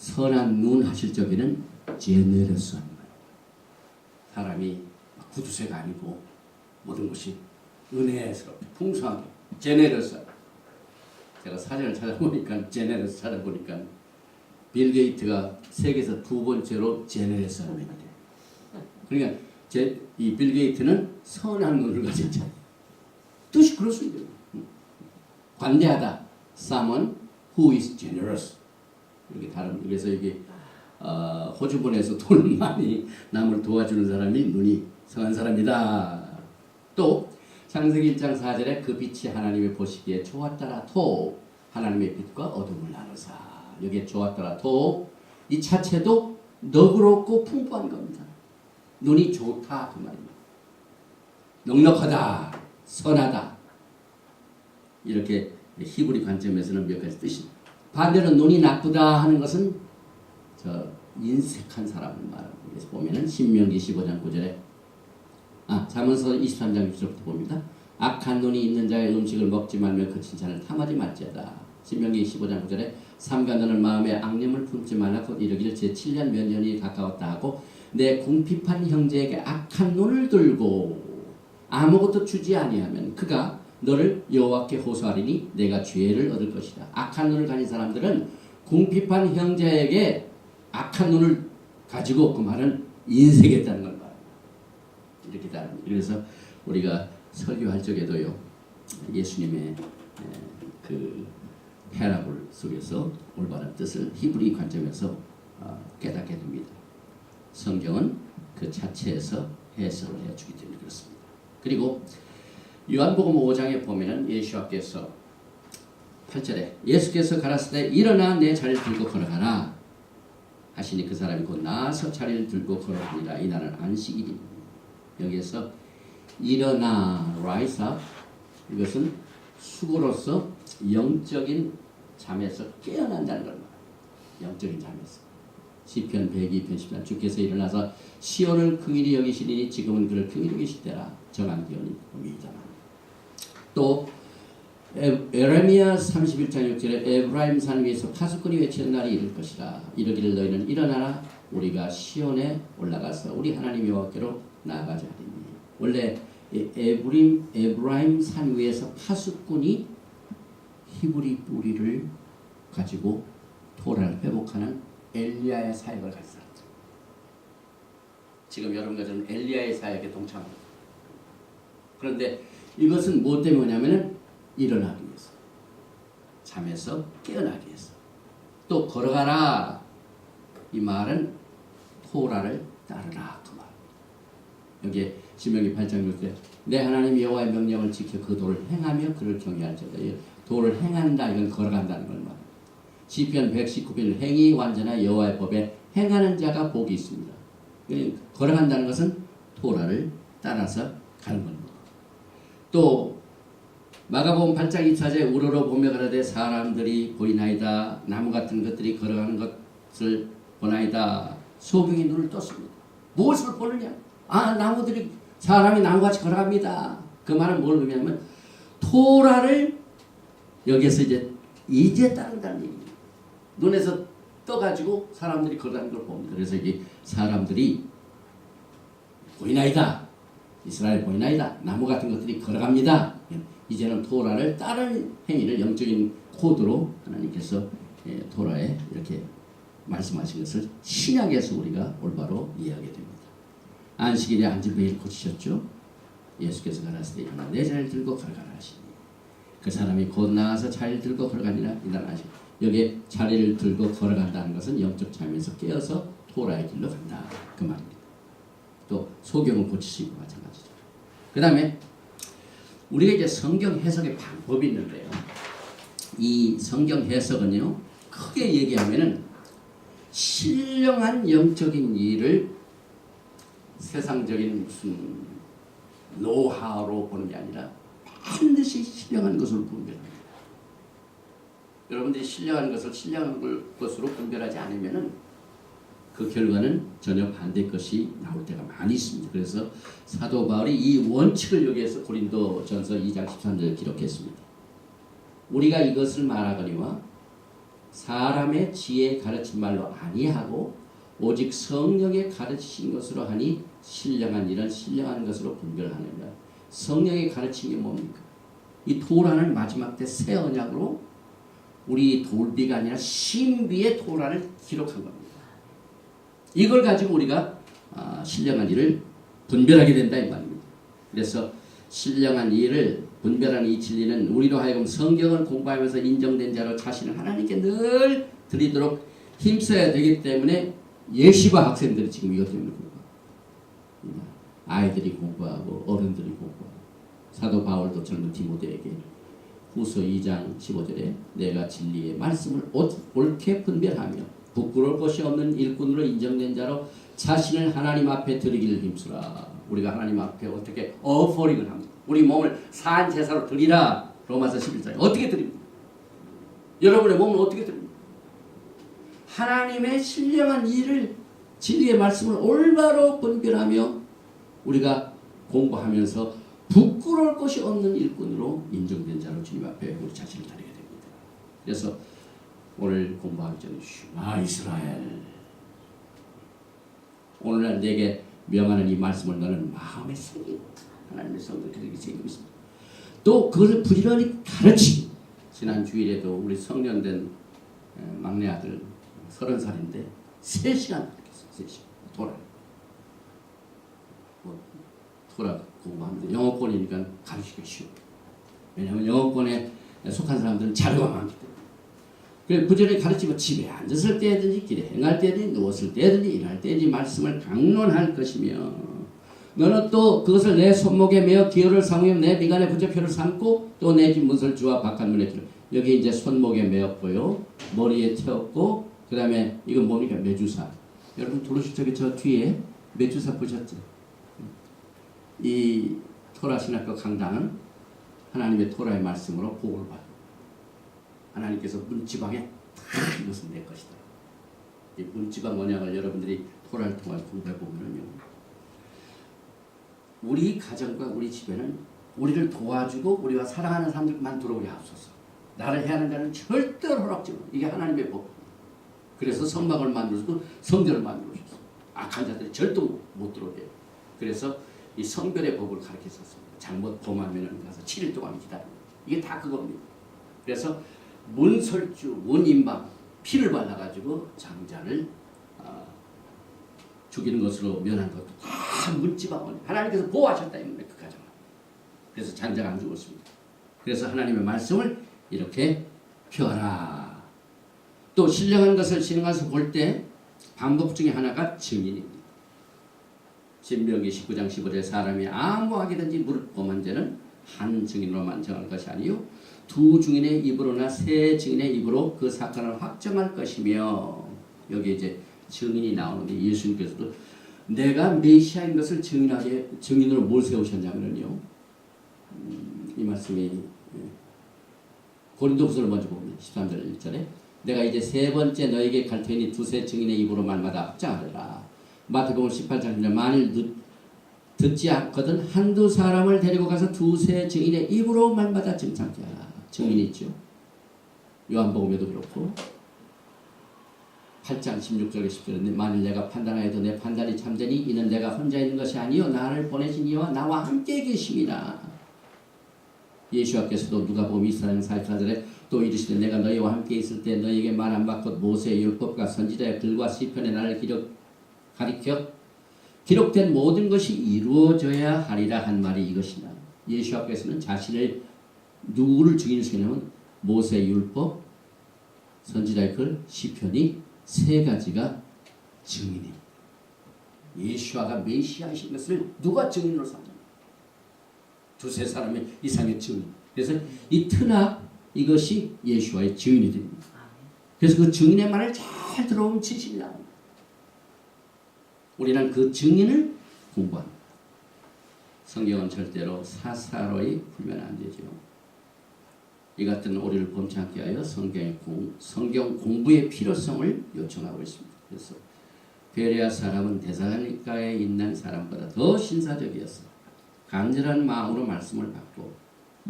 선한 눈 하실 적에는 제네러스한 거예요. 사람이 구두쇠가 아니고 모든 것이 은혜스럽게 풍성하게 제네러스. 제가 사전을 찾아보니까 제네러스 찾아보니까 빌 게이트가 세계에서 두 번째로 제네러스한 분이에요. 그러니까 이 빌 게이트는 선한 눈을 가졌잖아요. 뜻이 그렇습니다. 관대하다. Someone who is generous. 이렇게 다른 그래서 이게 호주본에서 돈 많이 남을 도와주는 사람이 눈이 성한 사람이다. 또 창세기 1장 4절에 그 빛이 하나님의 보시기에 좋았더라 토 하나님의 빛과 어둠을 나누사. 여기에 좋았더라 토 이 자체도 너그럽고 풍부한 겁니다. 눈이 좋다 그 말입니다. 넉넉하다, 선하다. 이렇게 히브리 관점에서는 몇 가지 뜻입니다. 반대로 눈이 나쁘다 하는 것은 인색한 사람을 말하고 그래서 보면은 신명기 15장 9절에 잠언서 23장 6절부터 봅니다. 악한 눈이 있는 자의 음식을 먹지 말며 그 칭찬을 탐하지 말지어다. 신명기 15장 9절에 삼가 너는 마음에 악념을 품지 말라 곧 이르기를 제 7년 몇 년이 가까웠다 하고 내 궁핍한 형제에게 악한 눈을 들고 아무것도 주지 아니하면 그가 너를 여호와께 호소하리니 내가 죄를 얻을 것이다. 악한 눈을 가진 사람들은 궁핍한 형제에게 악한 눈을 가지고 그 말은 인색했다는 걸 말합니다. 이렇게 다릅니다. 그래서 우리가 설교할 적에도요 예수님의 그 패러블 속에서 올바른 뜻을 히브리 관점에서 깨닫게 됩니다. 성경은 그 자체에서 해석을 해주기 때문에 그렇습니다. 그리고 요한복음 5장에 보면은 예수께서 8절에 예수께서 가라사대 일어나 내 자리를 들고 걸어가라 하시니 그 사람이 곧 나아서 자리를 들고 걸어가니라. 이날은 안식일입니다. 여기에서 일어나 rise up 이것은 수고로서 영적인 잠에서 깨어난다는 걸 말합니다. 영적인 잠에서 시편 102편 10편 주께서 일어나서 시온을 긍휼히 여기시리니 지금은 그를 긍휼히 여기실 때라 정한 기원이 옵니다. 또 에레미야 31장 6절에 에브라임 산 위에서 파수꾼이 외치는 날이 이를 것이라. 이르기를 너희는 일어나라 우리가 시온에 올라가서 우리 하나님 여호와께로 나아가자 하리니. 원래 에브라임 산 위에서 파수꾼이 히브리 뿌리를 가지고 토라를 회복하는 엘리야의 사역을 가진 사람들. 지금 여러분과 저는 엘리야의 사역에 동참합니다. 그런데 이것은 무엇 때문이냐면은 일어나기 위해서, 잠에서 깨어나기 위해서. 또 걸어가라 이 말은 토라를 따르라 그 말. 여기에 신명기 8장 6절 내 하나님 여호와의 명령을 지켜 그 도를 행하며 그를 경외할지어다. 도를 행한다 이건 걸어간다는 걸 말합니다. 시편 119편 행이 완전한 여호와의 법에 행하는 자가 복이 있습니다. 걸어간다는 것은 토라를 따라서 가는 겁니다. 또 마가복음 8장 24절에 우러러 보며 가라되 사람들이 보이나이다. 나무 같은 것들이 걸어가는 것을 보나이다. 소경이 눈을 떴습니다. 무엇을 보느냐? 나무들이 사람이 나무같이 걸어갑니다. 그 말은 뭘 의미하면 토라를 여기에서 이제 따른다는 얘기입니다. 눈에서 떠가지고 사람들이 걸어가는 걸 봅니다. 그래서 이게 사람들이 보이나이다. 이스라엘 보이나이다. 나무 같은 것들이 걸어갑니다. 이제는 토라를 따르는 행위를 영적인 코드로 하나님께서 토라에 이렇게 말씀하신 것을 신약에서 우리가 올바로 이해하게 됩니다. 안식일에 안진뱅이를 고치셨죠. 예수께서 가라사대 일어나 내 자리를 들고 걸어가라 하시니 그 사람이 곧 나와서 자리를 들고 걸어가니라. 이날 안식 여기에 자리를 들고 걸어간다는 것은 영적 잠에서 깨어서 토라의 길로 간다 그 말입니다. 또 소경을 고치시고 마찬가지죠. 그 다음에 우리가 이제 성경 해석의 방법이 있는데요. 이 성경 해석은요 크게 얘기하면은 신령한 영적인 일을 세상적인 무슨 노하우로 보는 게 아니라 반드시 신령한 것으로 분별합니다. 여러분들이 신령한 것을 신령한 것으로 분별하지 않으면은 그 결과는 전혀 반대 것이 나올 때가 많이 있습니다. 그래서 사도 바울이 이 원칙을 여기에서 고린도전서 2장 13절에 기록했습니다. 우리가 이것을 말하거니와 사람의 지혜 가르친 말로 아니하고 오직 성령의 가르치신 것으로 하니 신령한 일은 신령한 것으로 분별하느니라. 성령의 가르침이 뭡니까? 이 토라는 마지막 때 새 언약으로 우리 돌비가 아니라 신비의 토라를 기록한 겁니다. 이걸 가지고 우리가 신령한 일을 분별하게 된다 이 말입니다. 그래서 신령한 일을 분별하는 이 진리는 우리로 하여금 성경을 공부하면서 인정된 자로 자신을 하나님께 늘 드리도록 힘써야 되기 때문에 예시바 학생들이 지금 이것 때문에 공부합니다. 아이들이 공부하고 어른들이 공부하고 사도 바울도 젊은 디모데에게 후서 2장 15절에 내가 진리의 말씀을 옳게 분별하며 부끄러울 것이 없는 일꾼으로 인정된 자로 자신을 하나님 앞에 드리기를 힘쓰라. 우리가 하나님 앞에 어떻게 어퍼링을 합니다. 우리 몸을 산 제사로 드리라. 로마서 11장에 어떻게 드립니까? 여러분의 몸을 어떻게 드립니까? 하나님의 신령한 일을 진리의 말씀을 올바로 분별하며 우리가 공부하면서 부끄러울 것이 없는 일꾼으로 인정된 자로 주님 앞에 우리 자신을 드리게 됩니다. 그래서 오늘 공부하기 전에 슈마 이스라엘 오늘날 내게 명하는 이 말씀을 너는 마음에 새기고 하나님의 성도들에게 새기고 있습니다. 또 그것을 부지런히 가르치고 지난 주일에도 우리 성년된 막내 아들 30살인데 3시간 가르쳤어요. 3시간 토라 토라 공부하는데 영어권이니까 가르치기가 쉬워요. 왜냐하면 영어권에 속한 사람들은 자료가 많기 때문에. 그래서 부지런히 가르치고 집에 앉았을 때든지 길에 행할 때든지 누웠을 때든지 일할 때든지 말씀을 강론할 것이며 너는 또 그것을 내 손목에 메어 기호를 삼으며 내 미간에 붙여 표를 삼고 또 내 집 문설 주와 바깥문에 들어 여기 이제 손목에 메었고요. 머리에 태웠고 그 다음에 이건 뭡니까? 메주사. 여러분 들어오실 적에 저 뒤에 메주사 보셨죠? 이 토라 신학교 강당은 하나님의 토라의 말씀으로 복을 받고 하나님께서 문지방에 다 이것은 내 것이다. 이 문지방 언약을 여러분들이 토라를 통해 공부해 보면요, 우리 가정과 우리 집에는 우리를 도와주고 우리와 사랑하는 사람들만 들어오게 하옵소서. 나를 해하는 자는 절대로 허락지 마. 이게 하나님의 법. 그래서 성막을 만들어서 성전을 만들어주셨어. 악한 자들이 절대 못 들어오게. 그래서 이 성별의 법을 가르쳤었습니다. 잘못 범하면 가서 7일 동안 기다립니다. 이게 다 그겁니다. 그래서 문설주, 문인방 피를 발라가지고 장자를 죽이는 것으로 면한 것도 다 문지방을 하나님께서 보호하셨다 이겁니다. 그 가정을. 그래서 장자가 안 죽었습니다. 그래서 하나님의 말씀을 이렇게 펴라. 또 신령한 것을 신령해서 볼 때 방법 중에 하나가 증인입니다. 신명기 19장 15절에 사람이 아무 악이든지 무릇 범한 죄는 한 증인으로만 정할 것이 아니요 두 증인의 입으로나 세 증인의 입으로 그 사건을 확정할 것이며 여기 이제 증인이 나오는데 예수님께서도 내가 메시아인 것을 증인으로 뭘 세우셨냐면요 이 말씀이 고린도후서를 먼저 봅니다. 13절 1절에 내가 이제 세 번째 너에게 갈 테니 두세 증인의 입으로 말마다 확정하리라. 마태복음 18장 만일 듣지 않거든 한두 사람을 데리고 가서 두세 증인의 입으로 말마다 증창케 하라. 증인이 있죠. 요한복음에도 그렇고 8장 16절에 10절에 만일 내가 판단하여도 내 판단이 참되니 이는 내가 혼자 있는 것이 아니요 나를 보내신 이와 나와 함께 계심이라. 예수께서도 누가복음 24장 44절에 또 이르시되 내가 너희와 함께 있을 때 너희에게 말 안 받고 모세의 율법과 선지자의 글과 시편의 나를 가리켜 기록된 모든 것이 이루어져야 하리라 한 말이 이것이나. 예수께서는 자신을 누구를 증인시키냐면 모세의 율법, 선지자의 글, 시편이 세 가지가 증인입니다. 예수가 메시아이신 것을 누가 증인으로 삼냐? 두세 사람의 이상의 증인. 그래서 이 트나 이것이 예수와의 증인이 됩니다. 그래서 그 증인의 말을 잘 들어오면 진실이 나옵니다. 우리는 그 증인을 공부합니다. 성경은 절대로 사사로이 풀면 안 되죠. 이 같은 오류를 범치 않게 하여 성경 공부의 필요성을 요청하고 있습니다. 그래서 베레아 사람은 데살로니가에 있는 사람보다 더 신사적이었어. 간절한 마음으로 말씀을 받고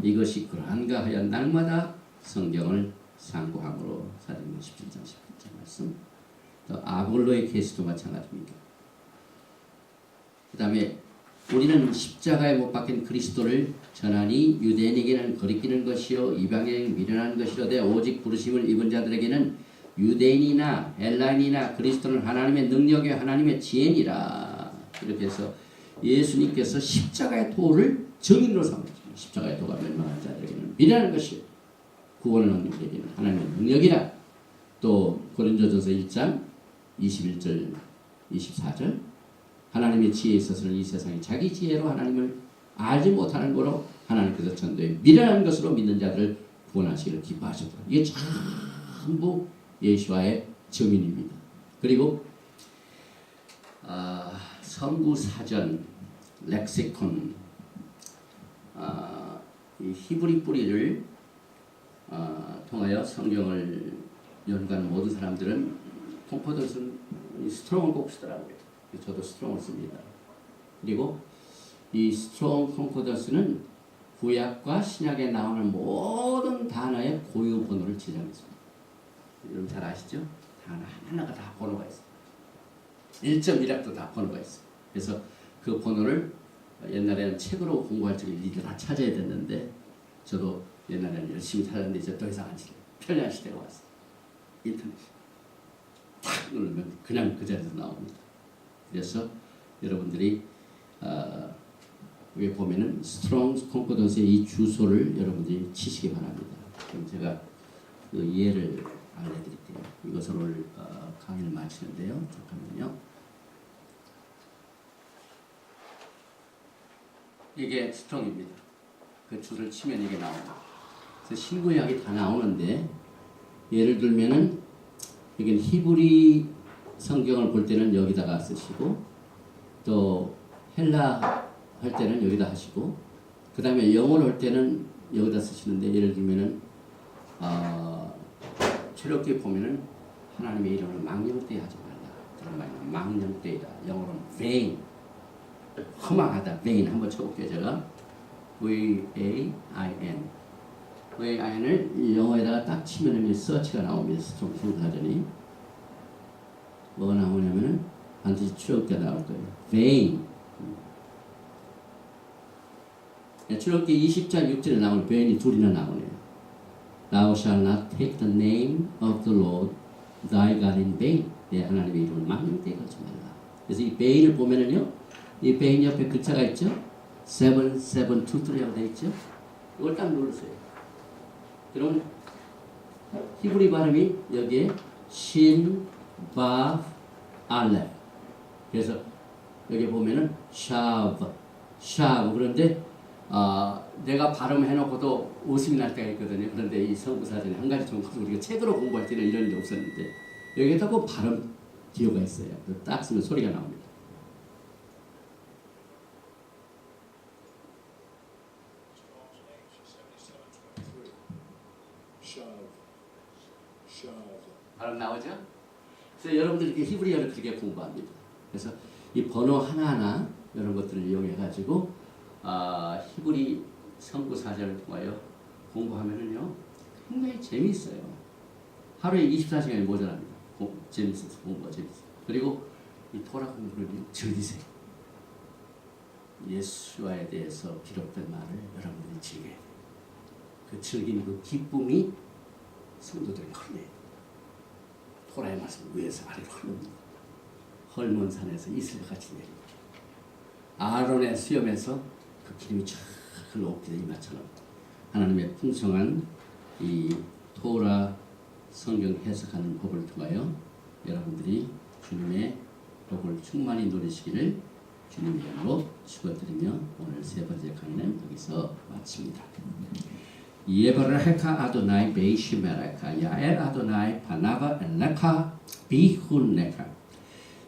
이것이 그러한가 하여 날마다 성경을 상고함으로 사도행전 17장 18장 말씀. 또 아볼로의 케이스도 마찬가지입니다. 그 다음에 우리는 십자가에 못 박힌 그리스도를 전하니 유대인에게는 거리끼는 것이요 이방인에게는 미련한 것이로되 오직 부르심을 입은 자들에게는 유대인이나 헬라인이나 그리스도는 하나님의 능력의 하나님의 지혜니라. 이렇게 해서 예수님께서 십자가의 도를 정인으로 삼으셨습니다. 십자가의 도가 멸망한 자들에게는 미련한 것이요 구원을 얻는 자에게는 하나님의 능력이라. 또 고린도전서 1장 21절 24절 하나님의 지혜에 있어서는 이 세상이 자기 지혜로 하나님을 알지 못하는 거로 하나님께서 전도에 미련한 것으로 믿는 자들을 구원하시기를 기뻐하셨다. 이게 전부 예수와의 증인입니다. 그리고 성구사전 렉시콘 이 히브리 뿌리를 통하여 성경을 연구하는 모든 사람들은 콩코더스는 스트롱을 꼭 쓰더라고요. 저도 스트롱을 씁니다. 그리고 이 스트롱 콩코더스는 구약과 신약에 나오는 모든 단어의 고유 번호를 지정했습니다. 여러분 잘 아시죠? 단어 하나가 다 번호가 있어요. 1.1학도 다 번호가 있어요. 그래서 그 번호를 옛날에는 책으로 공부할 적에 일일이 다 찾아야 됐는데 저도 옛날에는 열심히 찾았는데 이제 더 이상 안 찾아요. 편리한 시대가 왔어요. 인터넷 탁 누르면 그냥 그 자리에서 나옵니다. 그래서 여러분들이 여기 보면은 스트롱 콘코던스의 이 주소를 여러분들이 치시기 바랍니다. 그럼 제가 그 예를 알려드릴게요. 이것을 오늘 강의를 마치는데요. 잠깐만요. 이게 스트롱입니다. 그 줄을 치면 이게 나옵니다. 그래서 신구약이 다 나오는데 예를 들면은 여기는 히브리 성경을 볼 때는 여기다가 쓰시고 또 헬라 할 때는 여기다 하시고 그 다음에 영어를 할 때는 여기다 쓰시는데 예를 들면은 출애굽기에 보면은 하나님의 이름을 망령되이 하지 말라 그런 말이에요. 망령되이다. 영어로는 vain 허망하다. vain 한번 쳐볼게요. 제가 V-A-I-N V-A-I-N을 영어에다가 딱 치면은 서치가 나옵니다. 스트롱 사전이 뭐가 나오냐면은 반드시 출애굽기가 나올 거예요. vain 출애굽기 20장 6절에 나오는 vain이 둘이나 나오네요. Thou shalt not take the name of the Lord thy God in vain. 내 하나님의 이름을 망령되이 걸지 말라. 그래서 이 vain을 보면은요, 이 vain 옆에 글자가 있죠. 7723라고 되어 있죠. 이걸 딱 누르세요. 그럼 히브리 발음이 여기에 신, 바, 알레. 그래서 여기 보면은 샤브. 그런데 내가 발음해놓고도 웃음이 날 때가 있거든요. 그런데 이 성구사전에 한 가지 좀 우리가 책으로 공부할 때는 이런 일이 없었는데 여기에다 꼭 발음 기호가 있어요. 딱 쓰면 소리가 나옵니다. 발음 나오죠? 그래서 여러분들 이렇게 히브리어를 그렇게 공부합니다. 그래서 이 번호 하나하나 이런 것들을 이용해 가지고 히브리 성구 사전을 통하여 공부하면은요 굉장히 재미있어요. 하루에 24시간이 모자랍니다. 재밌어서 공부가 재밌어요. 그리고 이 토라 공부를 즐기세요. 예수와에 대해서 기록된 말을 여러분들이 즐겨야 돼요. 그 즐기는 그 기쁨이 성도들이 흘려요. 토라의 말씀을 위에서 아래로 흘립니다. 헐몬 산에서 이슬같이 내립니다. 아론의 수염에서 그 기름이 쫙 흘러오기도 이마처럼 하나님의 풍성한 이 토라 성경 해석하는 법을 통하여 여러분들이 주님의 복을 충만히 누리시기를 주님의 이름으로 축원드리며 오늘 세 번째 강의는 여기서 마칩니다. 예바르헤카 아도나이 베이시메레카 야엘 아도나이 파나바 엘레카 비훈레카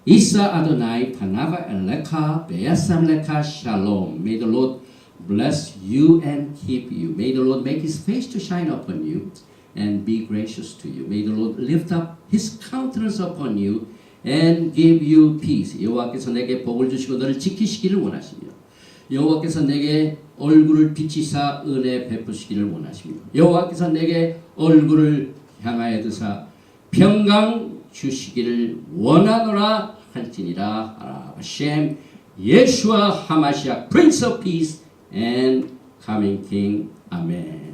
이사 아도나이 파나바 엘레카 베야삼레카 샬롬. May the Lord bless you and keep you. May the Lord make His face to shine upon you and be gracious to you. May the Lord lift up His countenance upon you and give you peace. 여호와께서 내게 복을 주시고 너를 지키시기를 원하시며 여호와께서 내게 얼굴을 비치사 은혜 베푸시기를 원하십니다. 여호와께서 내게 얼굴을 향하여 드사 평강 주시기를 원하노라 할지니라. 하셈 예수와 하마시아 Prince of Peace and Coming King. 아멘.